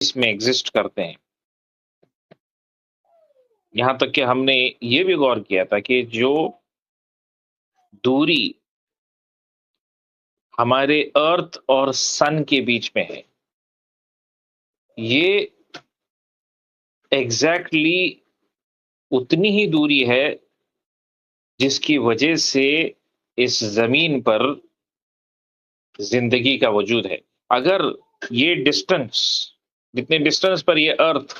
اس میں ایگزسٹ کرتے ہیں۔ یہاں تک کہ ہم نے یہ بھی غور کیا تھا کہ جو دوری ہمارے ارتھ اور سن کے بیچ میں ہے، یہ ایگزیکٹلی اتنی ہی دوری ہے جس کی وجہ سے اس زمین پر زندگی کا وجود ہے۔ اگر یہ ڈسٹنس، جتنے ڈسٹنس پر یہ ارتھ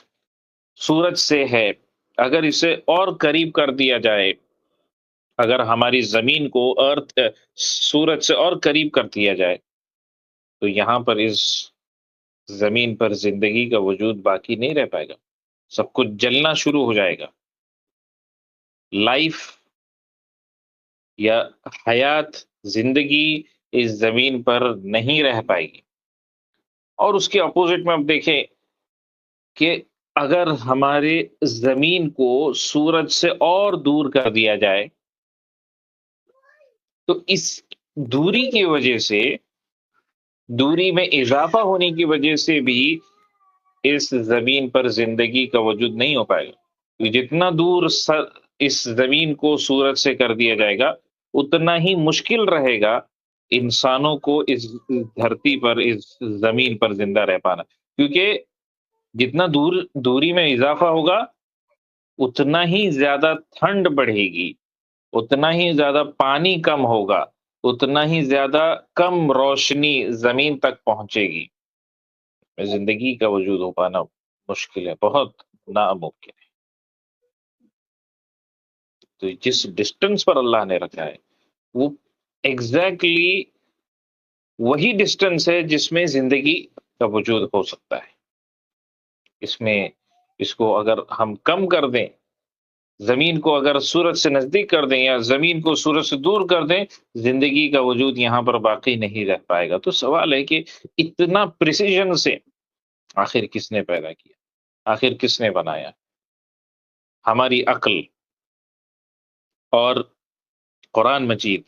سورج سے ہے، اگر اسے اور قریب کر دیا جائے، اگر ہماری زمین کو ارتھ سورج سے اور قریب کر دیا جائے، تو یہاں پر اس زمین پر زندگی کا وجود باقی نہیں رہ پائے گا، سب کچھ جلنا شروع ہو جائے گا۔ لائف یا حیات، زندگی اس زمین پر نہیں رہ پائے گی۔ اور اس کے اپوزٹ میں اب دیکھیں کہ اگر ہمارے زمین کو سورج سے اور دور کر دیا جائے، تو اس دوری کی وجہ سے، دوری میں اضافہ ہونے کی وجہ سے بھی اس زمین پر زندگی کا وجود نہیں ہو پائے گا۔ جتنا دور اس زمین کو سورج سے کر دیا جائے گا، اتنا ہی مشکل رہے گا انسانوں کو اس دھرتی پر، اس زمین پر زندہ رہ پانا، کیونکہ جتنا دوری میں اضافہ ہوگا، اتنا ہی زیادہ ٹھنڈ بڑھے گی، اتنا ہی زیادہ پانی کم ہوگا، اتنا ہی زیادہ کم روشنی زمین تک پہنچے گی۔ زندگی کا وجود ہو پانا مشکل ہے، بہت ناممکن ہے۔ تو جس ڈسٹنس پر اللہ نے رکھا ہے، وہ ایگزیکٹلی وہی ڈسٹنس ہے جس میں زندگی کا وجود ہو سکتا ہے۔ اس کو اگر ہم کم کر دیں، زمین کو اگر سورج سے نزدیک کر دیں یا زمین کو سورج سے دور کر دیں، زندگی کا وجود یہاں پر باقی نہیں رہ پائے گا۔ تو سوال ہے کہ اتنا پریسیجن سے آخر کس نے پیدا کیا، آخر کس نے بنایا؟ ہماری عقل اور قرآن مجید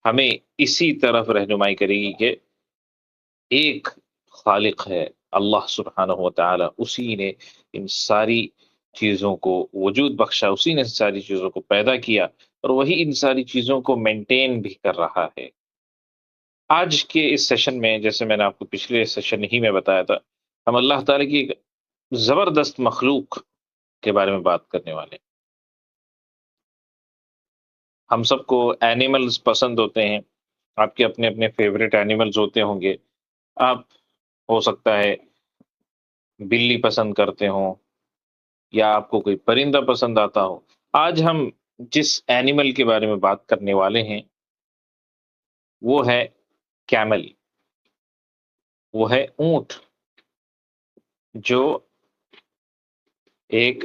ہمیں اسی طرف رہنمائی کرے گی کہ ایک خالق ہے، اللہ سبحانہ و تعالی، اسی نے ان ساری چیزوں کو وجود بخشا، اسی نے ساری چیزوں کو پیدا کیا، اور وہی ان ساری چیزوں کو مینٹین بھی کر رہا ہے۔ آج کے اس سیشن میں، جیسے میں نے آپ کو پچھلے سیشن ہی میں بتایا تھا، ہم اللہ تعالیٰ کی ایک زبردست مخلوق کے بارے میں بات کرنے والے ہیں۔ ہم سب کو اینیملز پسند ہوتے ہیں، آپ کے اپنے اپنے فیوریٹ اینیملز ہوتے ہوں گے۔ آپ ہو سکتا ہے بلی پسند کرتے ہوں، یا آپ کو کوئی پرندہ پسند آتا ہو۔ آج ہم جس اینیمل کے بارے میں بات کرنے والے ہیں، وہ ہے کیمل، وہ ہے اونٹ، جو ایک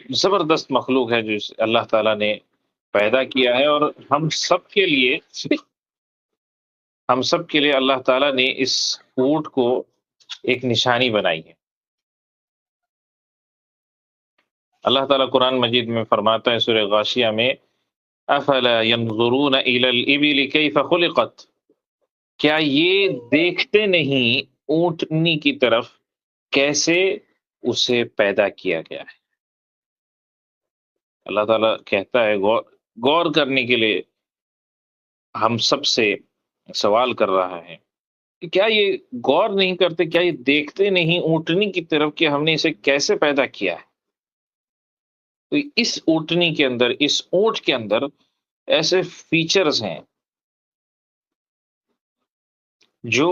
زبردست مخلوق ہے جو اللہ تعالیٰ نے پیدا کیا ہے، اور ہم سب کے لیے اللہ تعالیٰ نے اس اونٹ کو ایک نشانی بنائی ہے۔ اللہ تعالیٰ قرآن مجید میں فرماتا ہے سورہ غاشیہ میں، افلا ينظرون الى الابل كيف خلقت، کیا یہ دیکھتے نہیں اونٹنی کی طرف کیسے اسے پیدا کیا گیا ہے؟ اللہ تعالیٰ کہتا ہے، غور کرنے کے لیے ہم سب سے سوال کر رہا ہے کہ کیا یہ غور نہیں کرتے، کیا یہ دیکھتے نہیں اونٹنی کی طرف کہ ہم نے اسے کیسے پیدا کیا ہے؟ تو اس اونٹنی کے اندر، اس اونٹ کے اندر ایسے فیچرز ہیں جو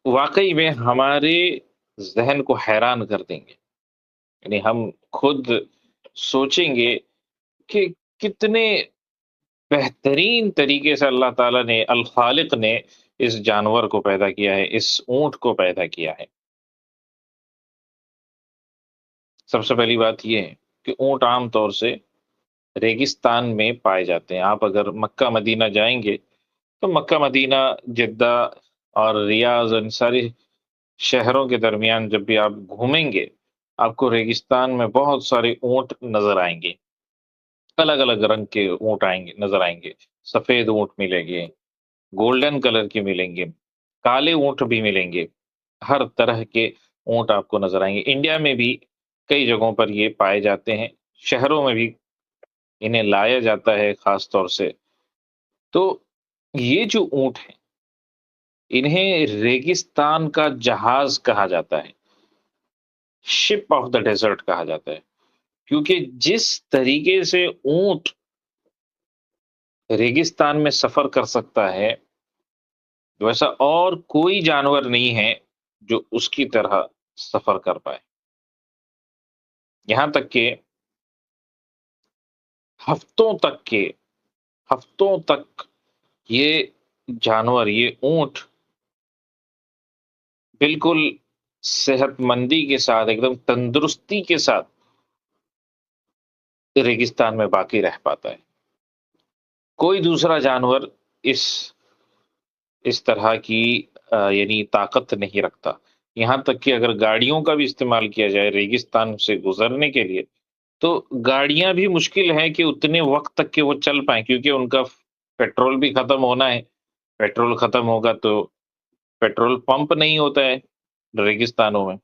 واقعی میں ہمارے ذہن کو حیران کر دیں گے۔ یعنی ہم خود سوچیں گے کہ کتنے بہترین طریقے سے اللہ تعالیٰ نے، الخالق نے، اس جانور کو پیدا کیا ہے، اس اونٹ کو پیدا کیا ہے۔ سب سے پہلی بات یہ ہے کہ اونٹ عام طور سے ریگستان میں پائے جاتے ہیں۔ آپ اگر مکہ مدینہ جائیں گے تو مکہ مدینہ، جدہ اور ریاض، ان ساری شہروں کے درمیان جب بھی آپ گھومیں گے، آپ کو ریگستان میں بہت سارے اونٹ نظر آئیں گے، الگ الگ رنگ کے اونٹ نظر آئیں گے۔ سفید اونٹ ملیں گے، گولڈن کلر کے ملیں گے، کالے اونٹ بھی ملیں گے، ہر طرح کے اونٹ آپ کو نظر آئیں گے۔ انڈیا میں بھی کئی جگہوں پر یہ پائے جاتے ہیں، شہروں میں بھی انہیں لایا جاتا ہے خاص طور سے۔ تو یہ جو اونٹ ہیں، انہیں ریگستان کا جہاز کہا جاتا ہے، شپ آف دا ڈیزرٹ کہا جاتا ہے، کیونکہ جس طریقے سے اونٹ ریگستان میں سفر کر سکتا ہے، ویسا اور کوئی جانور نہیں ہے جو اس کی طرح سفر کر پائے۔ یہاں تک کہ ہفتوں تک کے ہفتوں تک یہ جانور، یہ اونٹ بالکل صحت مندی کے ساتھ، ایک دم تندرستی کے ساتھ ریگستان میں باقی رہ پاتا ہے۔ کوئی دوسرا جانور اس اس طرح کی یعنی طاقت نہیں رکھتا۔ یہاں تک کہ اگر گاڑیوں کا بھی استعمال کیا جائے ریگستان سے گزرنے کے لیے، تو گاڑیاں بھی مشکل ہے کہ اتنے وقت تک کہ وہ چل پائیں، کیونکہ ان کا پیٹرول بھی ختم ہونا ہے۔ پیٹرول ختم ہوگا تو پیٹرول پمپ نہیں ہوتا ہے ریگستانوں میں۔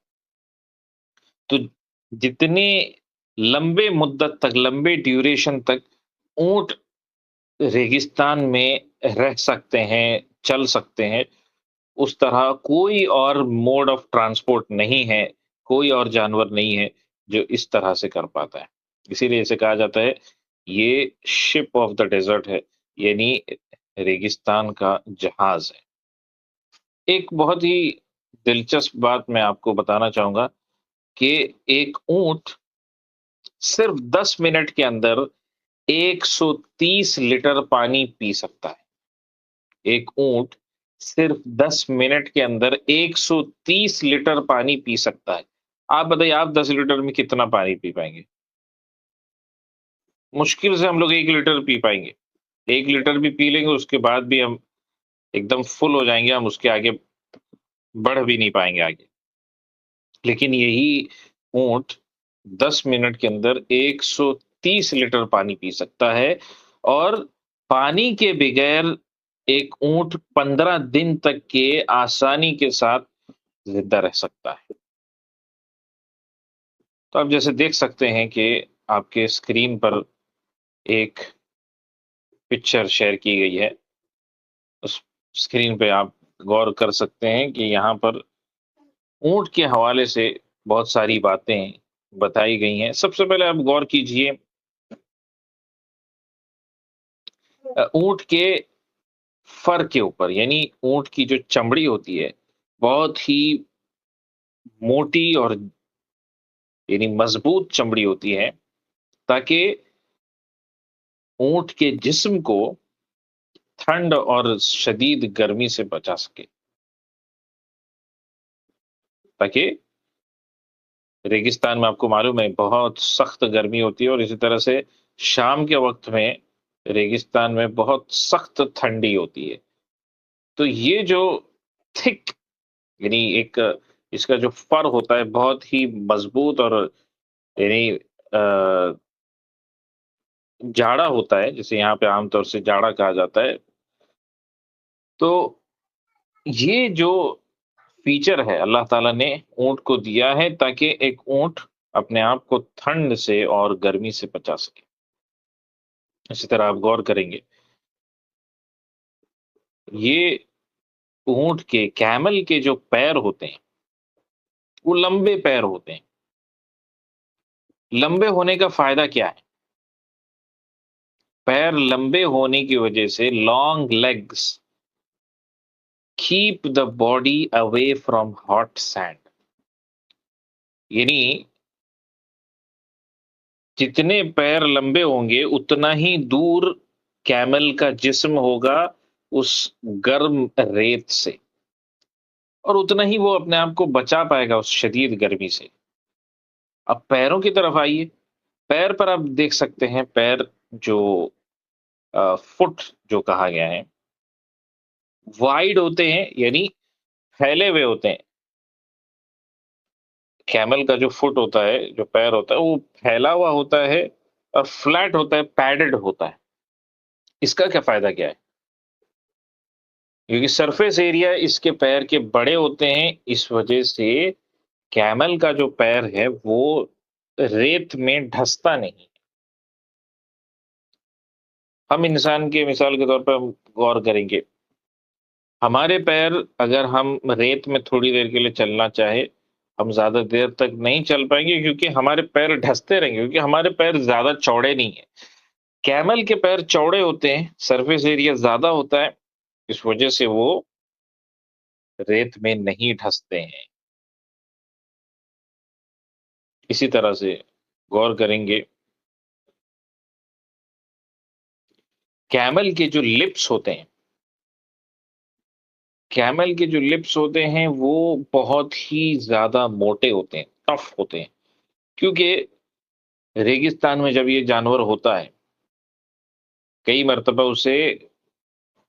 تو جتنے لمبے مدت تک، لمبے ڈیوریشن تک اونٹ ریگستان میں رہ سکتے ہیں، چل سکتے ہیں، اس طرح کوئی اور موڈ آف ٹرانسپورٹ نہیں ہے، کوئی اور جانور نہیں ہے جو اس طرح سے کر پاتا ہے۔ اسی لیے اسے کہا جاتا ہے یہ شپ آف دا ڈیزرٹ ہے، یعنی ریگستان کا جہاز ہے۔ ایک بہت ہی دلچسپ بات میں آپ کو بتانا چاہوں گا کہ ایک اونٹ صرف 10 منٹ کے اندر 130 لیٹر پانی پی سکتا ہے۔ ایک اونٹ صرف 10 منٹ کے اندر 130 لیٹر پانی پی سکتا ہے۔ آپ بتائیے، آپ 10 لیٹر میں کتنا پانی پی پائیں گے؟ مشکل سے ہم لوگ 1 لیٹر پی پائیں گے۔ 1 لیٹر بھی پی لیں گے، اس کے بعد بھی ہم ایک دم فل ہو جائیں گے، ہم اس کے آگے بڑھ بھی نہیں پائیں گے آگے۔ لیکن یہی اونٹ 10 منٹ کے اندر 130 لیٹر پانی پی سکتا ہے، اور پانی کے بغیر ایک اونٹ 15 دن تک کے آسانی کے ساتھ زندہ رہ سکتا ہے۔ تو آپ جیسے دیکھ سکتے ہیں کہ آپ کے اسکرین پر ایک پکچر شیئر کی گئی ہے، اس اسکرین پہ آپ غور کر سکتے ہیں کہ یہاں پر اونٹ کے حوالے سے بہت ساری باتیں بتائی گئی ہیں۔ سب سے پہلے آپ غور کیجئے اونٹ کے فر کے اوپر، یعنی اونٹ کی جو چمڑی ہوتی ہے بہت ہی موٹی اور یعنی مضبوط چمڑی ہوتی ہے، تاکہ اونٹ کے جسم کو ٹھنڈ اور شدید گرمی سے بچا سکے، تاکہ ریگستان میں آپ کو معلوم ہے بہت سخت گرمی ہوتی ہے، اور اسی طرح سے شام کے وقت میں ریگستان میں بہت سخت ٹھنڈی ہوتی ہے۔ تو یہ جو تھک، یعنی ایک اس کا جو فر ہوتا ہے بہت ہی مضبوط اور یعنی جاڑا ہوتا ہے، جسے یہاں پہ عام طور سے جاڑا کہا جاتا ہے۔ تو یہ جو فیچر ہے اللہ تعالیٰ نے اونٹ کو دیا ہے تاکہ ایک اونٹ اپنے آپ کو ٹھنڈ سے اور گرمی سے بچا سکے۔ اسی طرح آپ غور کریں گے، یہ اونٹ کے، کیمل کے جو پیر ہوتے ہیں وہ لمبے پیر ہوتے ہیں۔ لمبے ہونے کا فائدہ کیا ہے؟ پیر لمبے ہونے کی وجہ سے long legs keep the body away from hot sand, یعنی جتنے پیر لمبے ہوں گے اتنا ہی دور کیمل کا جسم ہوگا اس گرم ریت سے، اور اتنا ہی وہ اپنے آپ کو بچا پائے گا اس شدید گرمی سے۔ اب پیروں کی طرف آئیے، پیر پر آپ دیکھ سکتے ہیں، پیر جو فٹ جو کہا گیا ہے وائڈ ہوتے ہیں، یعنی پھیلے ہوئے ہوتے ہیں۔ کیمل کا جو فٹ ہوتا ہے، جو پیر ہوتا ہے، وہ پھیلا ہوا ہوتا ہے اور فلیٹ ہوتا ہے، پیڈڈ ہوتا ہے۔ اس کا کیا فائدہ کیا ہے؟ کیونکہ سرفیس ایریا اس کے پیر کے بڑے ہوتے ہیں، اس وجہ سے کیمل کا جو پیر ہے وہ ریت میں ڈھستا نہیں. ہم انسان کے مثال کے طور پہ ہم غور کریں گے، ہمارے پیر اگر ہم ریت میں تھوڑی دیر کے لیے چلنا چاہے، ہم زیادہ دیر تک نہیں چل پائیں گے کیونکہ ہمارے پیر ڈھستے رہیں گے، کیونکہ ہمارے پیر زیادہ چوڑے نہیں ہیں. کیمل کے پیر چوڑے ہوتے ہیں، سرفیس ایریا زیادہ ہوتا ہے، اس وجہ سے وہ ریت میں نہیں ڈھستے ہیں. اسی طرح سے غور کریں گے، کیمل کے جو لپس ہوتے ہیں، کیمل کے جو لپس ہوتے ہیں وہ بہت ہی زیادہ موٹے ہوتے ہیں، ٹف ہوتے ہیں، کیونکہ ریگستان میں جب یہ جانور ہوتا ہے کئی مرتبہ اسے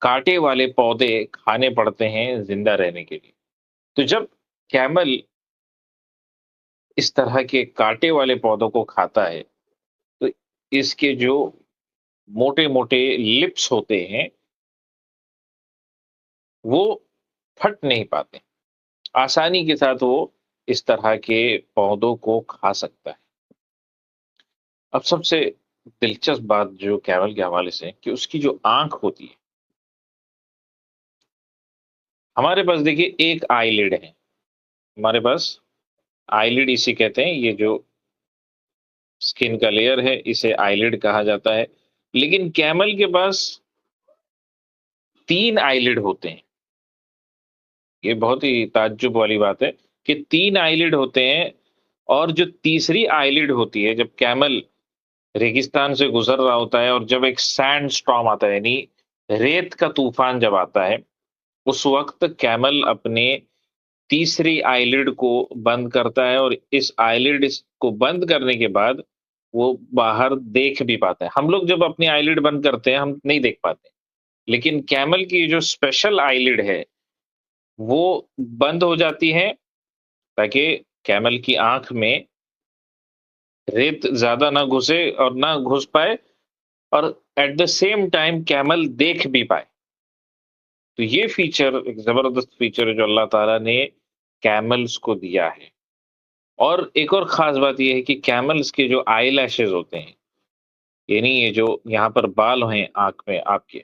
کانٹے والے پودے کھانے پڑتے ہیں زندہ رہنے کے لیے. تو جب کیمل اس طرح کے کانٹے والے پودوں کو کھاتا ہے تو اس کے جو موٹے موٹے لپس ہوتے ہیں وہ پھٹ نہیں پاتے، آسانی کے ساتھ وہ اس طرح کے پودوں کو کھا سکتا ہے. اب سب سے دلچسپ بات جو کیمل کے حوالے سے ہے کہ اس کی جو آنکھ ہوتی ہے، ہمارے پاس دیکھیے ایک آئی لڈ ہے، ہمارے پاس آئی لڈ اسے کہتے ہیں، یہ جو اسکن کا لیئر ہے اسے آئی لڈ کہا جاتا ہے. لیکن کیمل کے پاس 3 آئی لڈ ہوتے ہیں. یہ بہت ہی تعجب والی بات ہے کہ 3 آئی لڈ ہوتے ہیں، اور جو تیسری آئی لڈ ہوتی ہے جب کیمل ریگستان سے گزر رہا ہوتا ہے اور جب ایک سینڈ سٹارم آتا ہے یعنی ریت کا طوفان جب آتا ہے، اس وقت کیمل اپنے تیسری آئی لڈ کو بند کرتا ہے، اور اس آئی لڈ کو بند کرنے کے بعد وہ باہر دیکھ بھی پاتا ہے. ہم لوگ جب اپنی آئی لڈ بند کرتے ہیں ہم نہیں دیکھ پاتے، لیکن کیمل کی جو اسپیشل آئی لڈ ہے وہ بند ہو جاتی ہے تاکہ کیمل کی آنکھ میں ریت زیادہ نہ گھسے اور نہ گھس پائے، اور at the same time camel دیکھ بھی پائے. تو یہ فیچر ایک زبردست فیچر ہے جو اللہ تعالیٰ نے کیملز کو دیا ہے. اور ایک اور خاص بات یہ ہے کہ کیملز کے جو آئی لیشز ہوتے ہیں، یعنی یہ جو یہاں پر بال ہیں آنکھ میں آپ کے،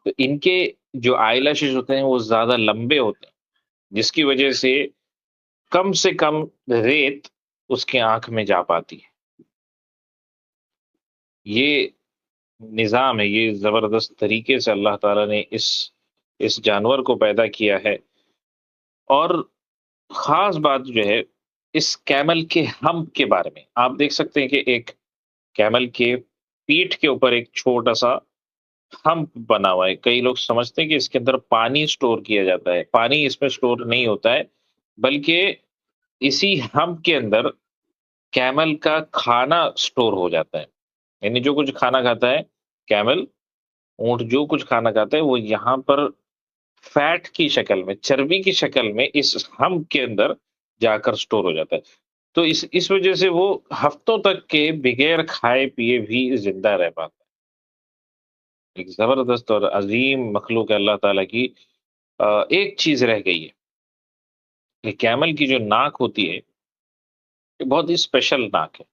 تو ان کے جو آئی لیشز ہوتے ہیں وہ زیادہ لمبے ہوتے ہیں، جس کی وجہ سے کم ریت اس کے آنکھ میں جا پاتی ہے. یہ نظام ہے، یہ زبردست طریقے سے اللہ تعالیٰ نے اس جانور کو پیدا کیا ہے. اور خاص بات جو ہے اس کیمل کے ہمپ کے بارے میں، آپ دیکھ سکتے ہیں کہ ایک کیمل کے پیٹھ کے اوپر ایک چھوٹا سا ہمپ بنا ہوا ہے. کئی لوگ سمجھتے ہیں کہ اس کے اندر پانی سٹور کیا جاتا ہے، پانی اس میں سٹور نہیں ہوتا ہے، بلکہ اسی ہمپ کے اندر کیمل کا کھانا سٹور ہو جاتا ہے. یعنی جو کچھ کھانا کھاتا ہے کیمل، اونٹ جو کچھ کھانا کھاتا ہے وہ یہاں پر فیٹ کی شکل میں، چربی کی شکل میں اس ہمپ کے اندر جا کر سٹور ہو جاتا ہے. تو اس وجہ سے وہ ہفتوں تک کے بغیر کھائے پیے بھی زندہ رہ پاتا ہے. ایک زبردست اور عظیم مخلوق ہے اللہ تعالیٰ کی. ایک چیز رہ گئی ہے کہ کیمل کی جو ناک ہوتی ہے یہ بہت ہی اسپیشل ناک ہے.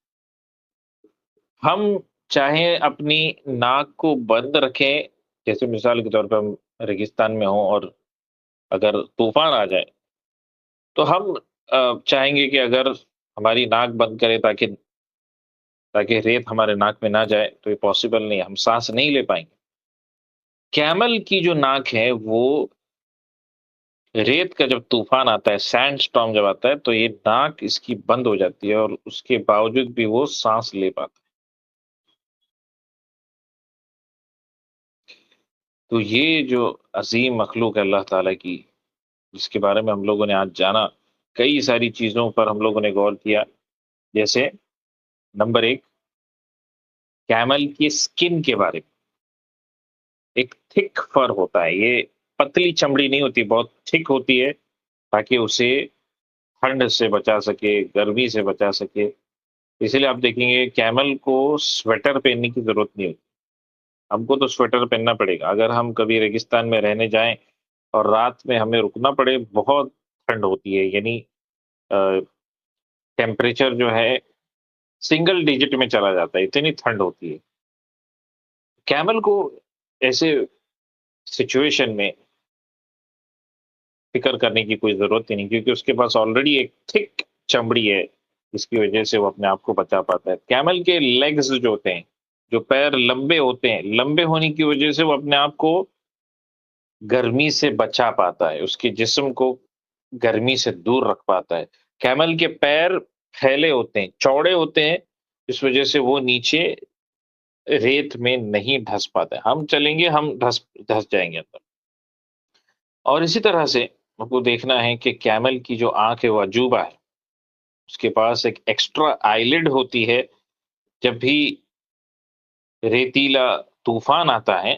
ہم چاہیں اپنی ناک کو بند رکھیں، جیسے مثال کے طور پہ ہم ریگستان میں ہوں اور اگر طوفان آ جائے تو ہم چاہیں گے کہ اگر ہماری ناک بند کرے تاکہ ریت ہمارے ناک میں نہ جائے، تو یہ پاسبل نہیں ہے، ہم سانس نہیں لے پائیں گے. کیمل کی جو ناک ہے وہ ریت کا جب طوفان آتا ہے، سینڈ سٹارم جب آتا ہے، تو یہ ناک اس کی بند ہو جاتی ہے اور اس کے باوجود بھی وہ سانس لے پاتا ہے. تو یہ جو عظیم مخلوق ہے اللہ تعالیٰ کی، جس کے بارے میں ہم لوگوں نے آج جانا، کئی ساری چیزوں پر ہم لوگوں نے غور کیا. جیسے نمبر 1، کیمل کی سکن کے بارے میں. ایک تھک فر ہوتا ہے، یہ پتلی چمڑی نہیں ہوتی، بہت تھک ہوتی ہے تاکہ اسے ٹھنڈ سے بچا سکے، گرمی سے بچا سکے. اسی لیے آپ دیکھیں گے کیمل کو سویٹر پہننے کی ضرورت نہیں ہوتی. ہم کو تو سویٹر پہننا پڑے گا اگر ہم کبھی ریگستان میں رہنے جائیں اور رات میں ہمیں رکنا پڑے، بہت ٹھنڈ ہوتی ہے. یعنی ٹیمپریچر جو ہے سنگل ڈیجٹ میں چلا جاتا ہے، اتنی ٹھنڈ ہوتی ہے۔ کیمل کو ایسے سچویشن میں فکر کرنے کی کوئی ضرورت ہی نہیں، کیونکہ اس کے پاس آلریڈی ایک تھک چمڑی ہے، جس کی وجہ سے وہ اپنے آپ کو بچا پاتا ہے۔ کیمل کے لیگز جو ہوتے ہیں، جو پیر لمبے ہوتے ہیں، لمبے ہونے کی وجہ سے وہ اپنے آپ کو گرمی سے بچا پاتا ہے، اس کے جسم کو گرمی سے دور رکھ پاتا ہے۔ کیمل کے پیر پھیلے ہوتے ہیں، چوڑے ہوتے ہیں، اس وجہ سے وہ نیچے ریت میں نہیں دھس پاتا ہے۔ ہم چلیں گے، ہم دھس جائیں گے اندر۔ اور اسی طرح سے آپ کو دیکھنا ہے کہ کیمل کی جو آنکھ ہے وہ عجوبہ ہے، اس کے پاس ایک ایکسٹرا آئی لڈ ہوتی ہے۔ جب بھی ریتیلا طوفان آتا ہے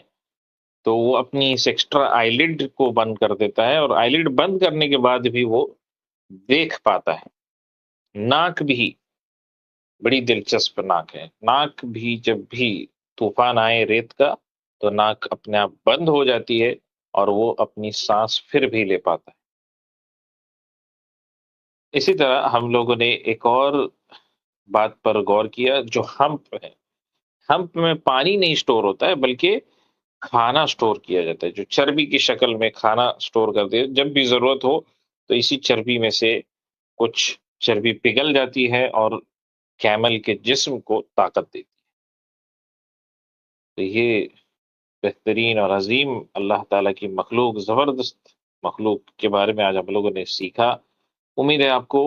تو وہ اپنی اس ایکسٹرا آئی لڈ کو بند کر دیتا ہے، اور آئی لڈ بند کرنے کے بعد بھی وہ دیکھ پاتا ہے۔ ناک بھی بڑی دلچسپ ناک ہے، ناک بھی جب بھی طوفان آئے ریت کا تو ناک اپنے آپ بند ہو جاتی ہے اور وہ اپنی سانس پھر بھی لے پاتا ہے۔ اسی طرح ہم لوگوں نے ایک اور بات پر غور کیا جو ہمپ ہے۔ ہمپ میں پانی نہیں سٹور ہوتا ہے بلکہ کھانا سٹور کیا جاتا ہے، جو چربی کی شکل میں کھانا سٹور کرتے ہیں۔ جب بھی ضرورت ہو تو اسی چربی میں سے کچھ چربی پگھل جاتی ہے اور کیمل کے جسم کو طاقت دیتی ہے۔ تو یہ بہترین اور عظیم اللہ تعالیٰ کی مخلوق، زبردست مخلوق کے بارے میں آج ہم لوگوں نے سیکھا۔ امید ہے آپ کو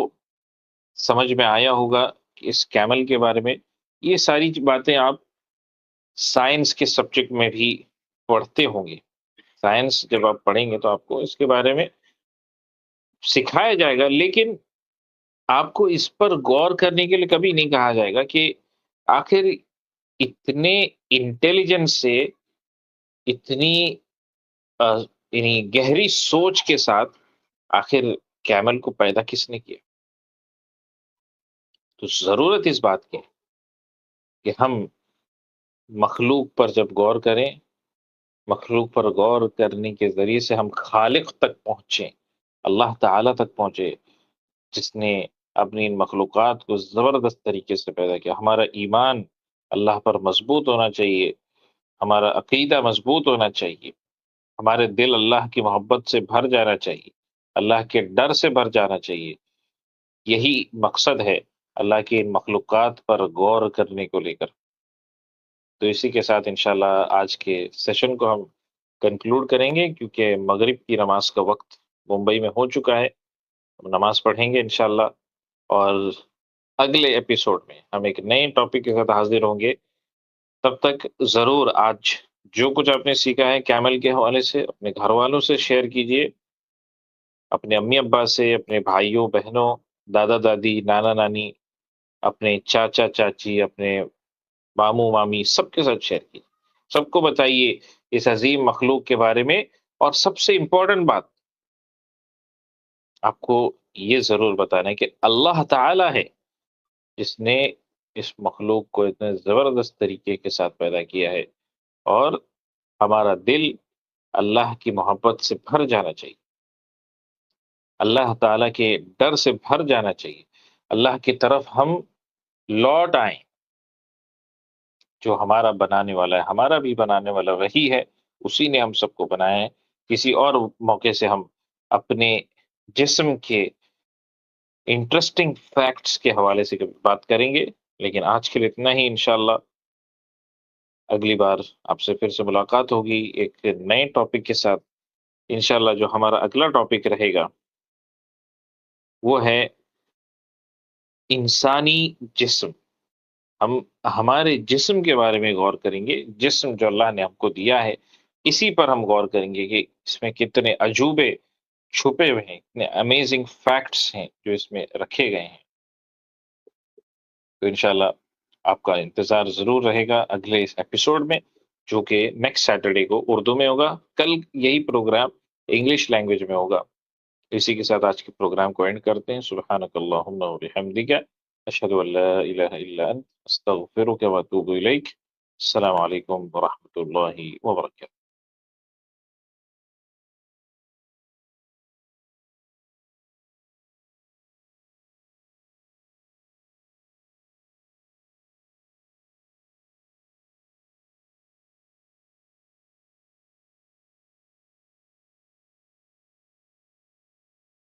سمجھ میں آیا ہوگا کہ اس کیمل کے بارے میں یہ ساری باتیں آپ سائنس کے سبجیکٹ میں بھی پڑھتے ہوں گے۔ سائنس جب آپ پڑھیں گے تو آپ کو اس کے بارے میں سکھایا جائے گا، لیکن آپ کو اس پر غور کرنے کے لیے کبھی نہیں کہا جائے گا کہ آخر اتنے انٹیلیجنس سے، اتنی یعنی گہری سوچ کے ساتھ آخر کیمل کو پیدا کس نے کیا۔ تو ضرورت اس بات کی کہ ہم مخلوق پر جب غور کریں، مخلوق پر غور کرنے کے ذریعے سے ہم خالق تک پہنچیں، اللہ تعالیٰ تک پہنچے، جس نے اپنی ان مخلوقات کو زبردست طریقے سے پیدا کیا۔ ہمارا ایمان اللہ پر مضبوط ہونا چاہیے، ہمارا عقیدہ مضبوط ہونا چاہیے، ہمارے دل اللہ کی محبت سے بھر جانا چاہیے، اللہ کے ڈر سے بھر جانا چاہیے۔ یہی مقصد ہے اللہ کی ان مخلوقات پر غور کرنے کو لے کر۔ تو اسی کے ساتھ انشاءاللہ آج کے سیشن کو ہم کنکلوڈ کریں گے، کیونکہ مغرب کی نماز کا وقت ممبئی میں ہو چکا ہے۔ ہم نماز پڑھیں گے انشاءاللہ، اور اگلے ایپیسوڈ میں ہم ایک نئے ٹاپک کے ساتھ حاضر ہوں گے۔ تب تک ضرور آج جو کچھ آپ نے سیکھا ہے کیمل کے حوالے سے اپنے گھر والوں سے شیئر کیجئے، اپنے امی ابا سے، اپنے بھائیوں بہنوں، دادا دادی، نانا نانی، اپنے چاچا چاچی، اپنے ماموں مامی، سب کے ساتھ شیئر کیجیے، سب کو بتائیے اس عظیم مخلوق کے بارے میں۔ اور سب سے امپورٹنٹ بات آپ کو یہ ضرور بتانا ہے کہ اللہ تعالی ہے جس نے اس مخلوق کو اتنے زبردست طریقے کے ساتھ پیدا کیا ہے، اور ہمارا دل اللہ کی محبت سے بھر جانا چاہیے، اللہ تعالیٰ کے ڈر سے بھر جانا چاہیے، اللہ کی طرف ہم لوٹ آئیں۔ جو ہمارا بنانے والا ہے، ہمارا بھی بنانے والا وہی ہے، اسی نے ہم سب کو بنایا ہے۔ کسی اور موقع سے ہم اپنے جسم کے انٹرسٹنگ فیکٹس کے حوالے سے بات کریں گے، لیکن آج کے لیے اتنا ہی۔ انشاءاللہ اگلی بار آپ سے پھر سے ملاقات ہوگی ایک نئے ٹاپک کے ساتھ۔ انشاءاللہ جو ہمارا اگلا ٹاپک رہے گا وہ ہے انسانی جسم۔ ہم ہمارے جسم کے بارے میں غور کریں گے، جسم جو اللہ نے ہم کو دیا ہے اسی پر ہم غور کریں گے کہ اس میں کتنے عجوبے چھپے ہوئے ہیں، کتنے امیزنگ فیکٹس ہیں جو اس میں رکھے گئے ہیں۔ تو انشاءاللہ آپ کا انتظار ضرور رہے گا اگلے اس ایپیسوڈ میں، جو کہ نیکسٹ سیٹرڈے کو اردو میں ہوگا۔ کل یہی پروگرام انگلش لینگویج میں ہوگا۔ اسی کے ساتھ آج کے پروگرام کو اینڈ کرتے ہیں۔ سبحانک اللہم و بحمدک، اشہد ان لا الہ الا انت، استغفرک و اتوب الیک۔ السلام علیکم ورحمۃ اللہ وبرکاتہ۔